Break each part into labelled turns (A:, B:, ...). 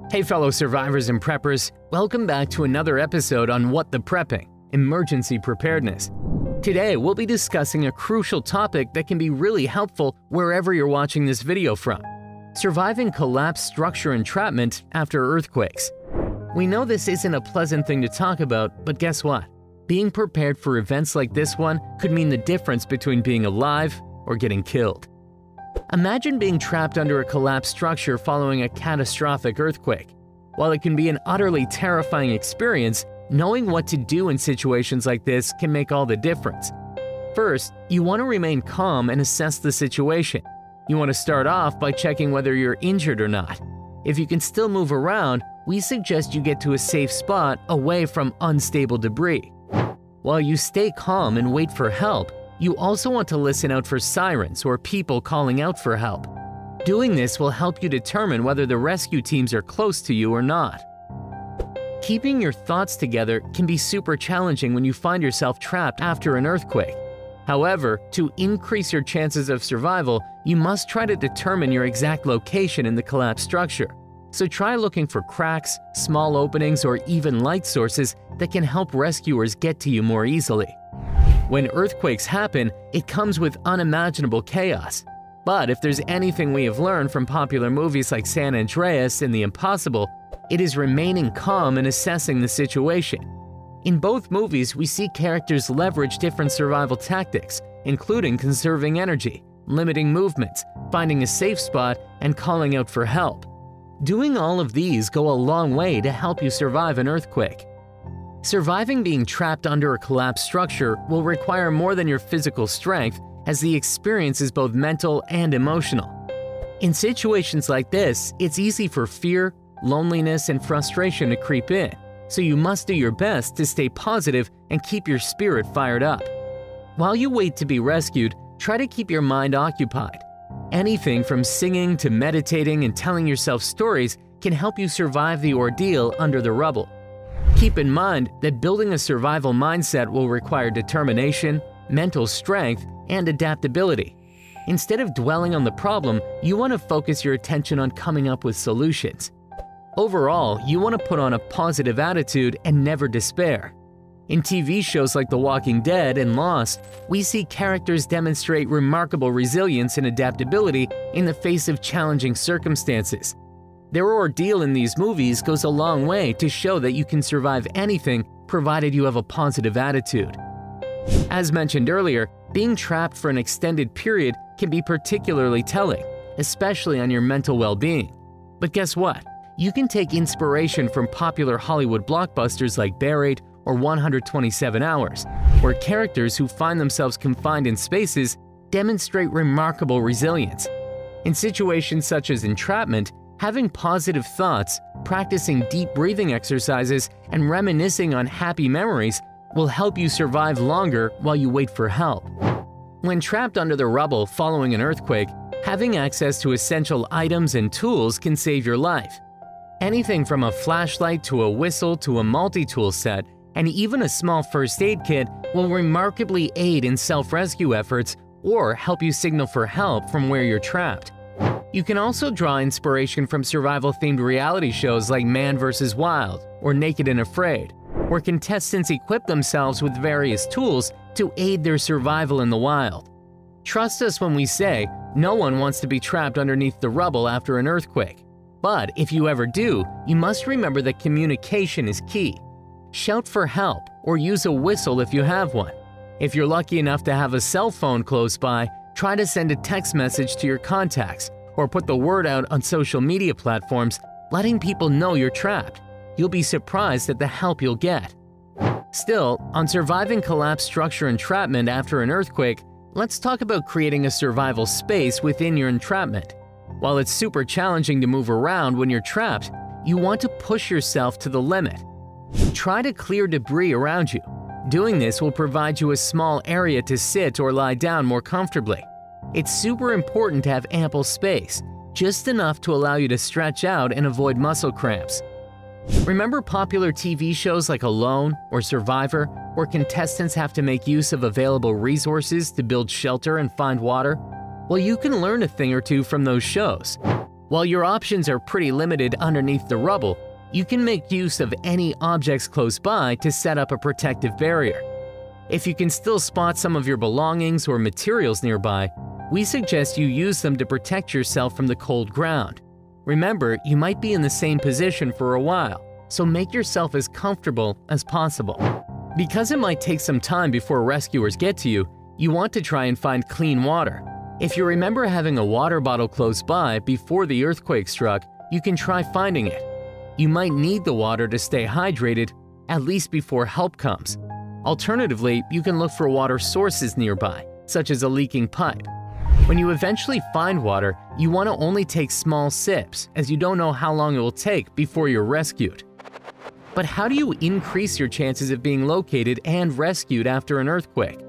A: Hey fellow survivors and preppers, welcome back to another episode on What the Prepping, Emergency Preparedness. Today we'll be discussing a crucial topic that can be really helpful wherever you're watching this video from: surviving collapsed structure entrapment after earthquakes. We know this isn't a pleasant thing to talk about, but guess what? Being prepared for events like this one could mean the difference between being alive or getting killed. Imagine being trapped under a collapsed structure following a catastrophic earthquake. While it can be an utterly terrifying experience, knowing what to do in situations like this can make all the difference. First, you want to remain calm and assess the situation. You want to start off by checking whether you're injured or not. If you can still move around, we suggest you get to a safe spot away from unstable debris. While you stay calm and wait for help, you also want to listen out for sirens or people calling out for help. Doing this will help you determine whether the rescue teams are close to you or not. Keeping your thoughts together can be super challenging when you find yourself trapped after an earthquake. However, to increase your chances of survival, you must try to determine your exact location in the collapsed structure. So try looking for cracks, small openings, or even light sources that can help rescuers get to you more easily. When earthquakes happen, it comes with unimaginable chaos. But if there's anything we have learned from popular movies like San Andreas and The Impossible, it is remaining calm and assessing the situation. In both movies, we see characters leverage different survival tactics, including conserving energy, limiting movements, finding a safe spot, and calling out for help. Doing all of these go a long way to help you survive an earthquake. Surviving being trapped under a collapsed structure will require more than your physical strength, as the experience is both mental and emotional. In situations like this, it's easy for fear, loneliness, and frustration to creep in, so you must do your best to stay positive and keep your spirit fired up. While you wait to be rescued, try to keep your mind occupied. Anything from singing to meditating and telling yourself stories can help you survive the ordeal under the rubble. Keep in mind that building a survival mindset will require determination, mental strength, and adaptability. Instead of dwelling on the problem, you want to focus your attention on coming up with solutions. Overall, you want to put on a positive attitude and never despair. In TV shows like The Walking Dead and Lost, we see characters demonstrate remarkable resilience and adaptability in the face of challenging circumstances. Their ordeal in these movies goes a long way to show that you can survive anything provided you have a positive attitude. As mentioned earlier, being trapped for an extended period can be particularly telling, especially on your mental well-being. But guess what? You can take inspiration from popular Hollywood blockbusters like Buried or 127 Hours, where characters who find themselves confined in spaces demonstrate remarkable resilience. In situations such as entrapment, having positive thoughts, practicing deep breathing exercises, and reminiscing on happy memories will help you survive longer while you wait for help. When trapped under the rubble following an earthquake, having access to essential items and tools can save your life. Anything from a flashlight to a whistle to a multi-tool set, and even a small first aid kit will remarkably aid in self-rescue efforts or help you signal for help from where you're trapped. You can also draw inspiration from survival-themed reality shows like Man vs. Wild or Naked and Afraid, where contestants equip themselves with various tools to aid their survival in the wild. Trust us when we say no one wants to be trapped underneath the rubble after an earthquake. But if you ever do, you must remember that communication is key. Shout for help or use a whistle if you have one. If you're lucky enough to have a cell phone close by, try to send a text message to your contacts or put the word out on social media platforms, letting people know you're trapped. You'll be surprised at the help you'll get. Still, on surviving collapsed structure entrapment after an earthquake, let's talk about creating a survival space within your entrapment. While it's super challenging to move around when you're trapped, you want to push yourself to the limit. Try to clear debris around you. Doing this will provide you a small area to sit or lie down more comfortably. It's super important to have ample space, just enough to allow you to stretch out and avoid muscle cramps. Remember popular TV shows like Alone or Survivor, where contestants have to make use of available resources to build shelter and find water? Well, you can learn a thing or two from those shows. While your options are pretty limited underneath the rubble, you can make use of any objects close by to set up a protective barrier. If you can still spot some of your belongings or materials nearby, we suggest you use them to protect yourself from the cold ground. Remember, you might be in the same position for a while, so make yourself as comfortable as possible. Because it might take some time before rescuers get to you, you want to try and find clean water. If you remember having a water bottle close by before the earthquake struck, you can try finding it. You might need the water to stay hydrated, at least before help comes. Alternatively, you can look for water sources nearby, such as a leaking pipe. When you eventually find water, you want to only take small sips, as you don't know how long it will take before you're rescued. But how do you increase your chances of being located and rescued after an earthquake?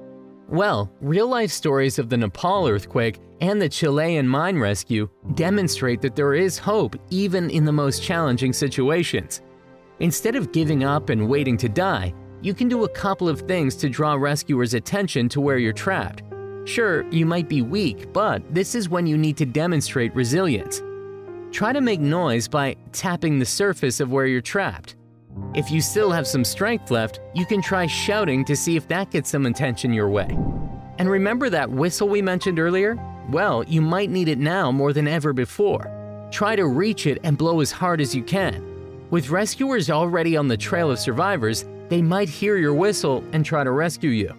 A: Well, real-life stories of the Nepal earthquake and the Chilean mine rescue demonstrate that there is hope even in the most challenging situations. Instead of giving up and waiting to die, you can do a couple of things to draw rescuers' attention to where you're trapped. Sure, you might be weak, but this is when you need to demonstrate resilience. Try to make noise by tapping the surface of where you're trapped. If you still have some strength left, you can try shouting to see if that gets some attention your way. And remember that whistle we mentioned earlier? Well, you might need it now more than ever before. Try to reach it and blow as hard as you can. With rescuers already on the trail of survivors, they might hear your whistle and try to rescue you.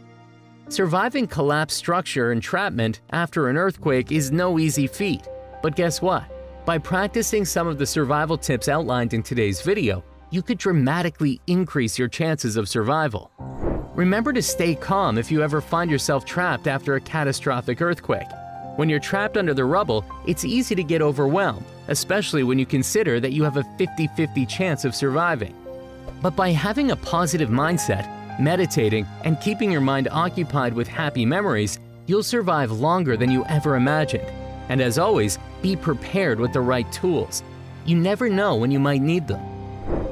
A: Surviving collapsed structure entrapment after an earthquake is no easy feat. But guess what? By practicing some of the survival tips outlined in today's video, you could dramatically increase your chances of survival. Remember to stay calm if you ever find yourself trapped after a catastrophic earthquake. When you're trapped under the rubble, it's easy to get overwhelmed, especially when you consider that you have a 50-50 chance of surviving. But by having a positive mindset, meditating, and keeping your mind occupied with happy memories, you'll survive longer than you ever imagined. And as always, be prepared with the right tools. You never know when you might need them.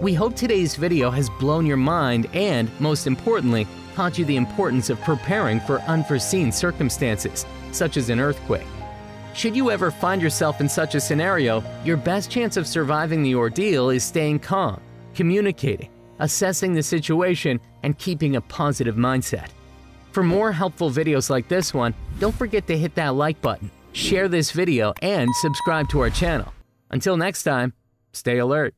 A: We hope today's video has blown your mind and, most importantly, taught you the importance of preparing for unforeseen circumstances, such as an earthquake. Should you ever find yourself in such a scenario, your best chance of surviving the ordeal is staying calm, communicating, assessing the situation, and keeping a positive mindset. For more helpful videos like this one, don't forget to hit that like button, share this video, and subscribe to our channel. Until next time, stay alert.